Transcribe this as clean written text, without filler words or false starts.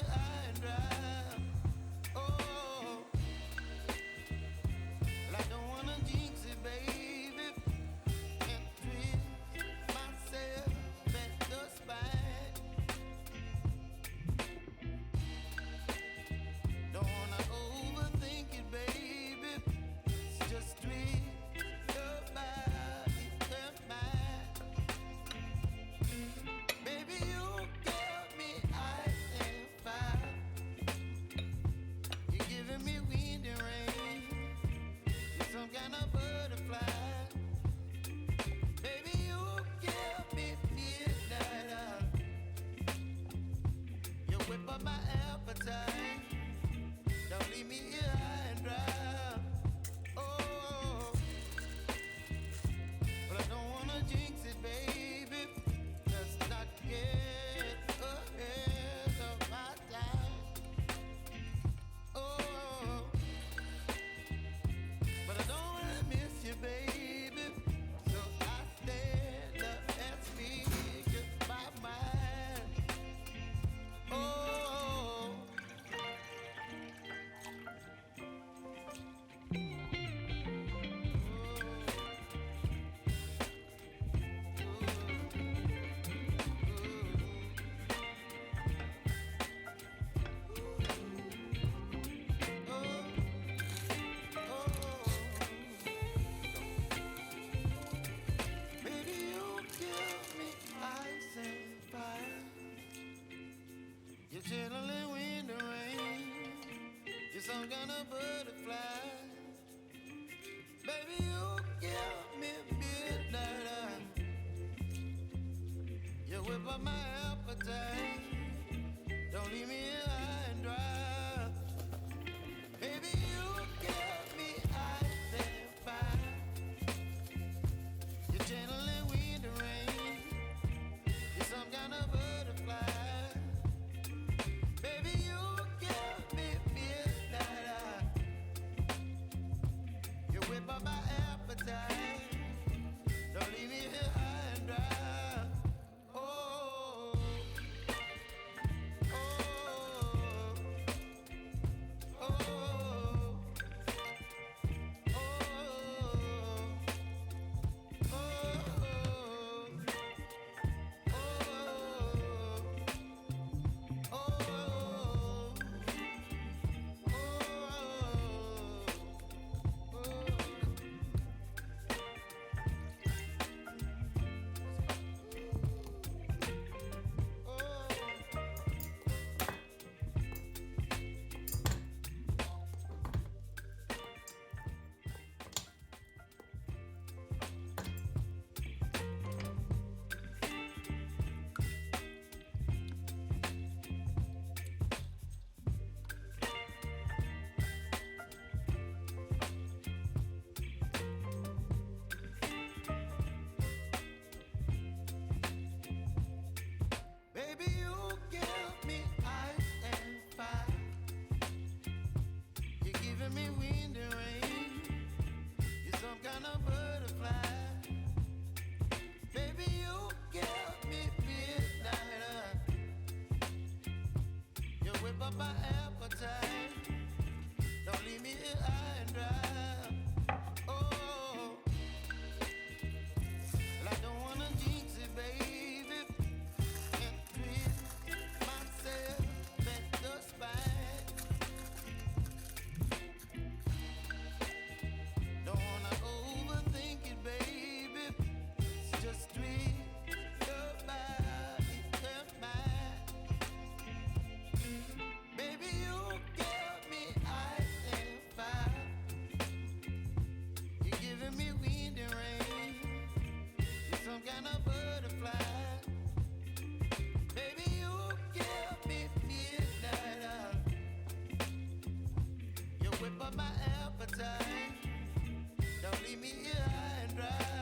here high and dry. Oh, well, I don't wanna jinx it, baby, and twist myself at the spine. Don't wanna overthink it, baby. It's just twist your body and mine. Baby, you give me ice and fire. You're giving me wind and rain. You're some kind of butterfly. Baby, you give me midnight. You whip up my appetite. Don't leave me here high and dry. Oh, but I don't wanna jinx it, baby. Let's not get ahead of my time. Oh, but I don't wanna miss you, baby. So I stand up and speak my mind. Oh. Baby, you give me ice and fire. You're chilling wind and rain. You're some kind of butterfly. Baby, you give me midnight. You whip up my appetite. Don't leave me here high and dry. Baby, you give me ice and fire. You're channeling wind and rain. You're some kind of butterfly. Baby, you give me midnight. You whip up my appetite. Don't leave me here high and dry. Oh, oh, oh, oh, baby, you give me ice and fire. You're giving me wind and rain. You're some kind of butterfly. Baby, you give me midnight. You whip up my appetite. Don't leave me here high and dry. Oh, well, I don't wanna jinx it, baby, and twist myself at the spine. Don't wanna overthink it, baby. It's just twist your body and mine. Baby, you give me ice and fire. You're giving me wind and rain. You're some kind of butterfly. Baby, you give me midnight. You whip up my appetite. Don't leave me here high and dry.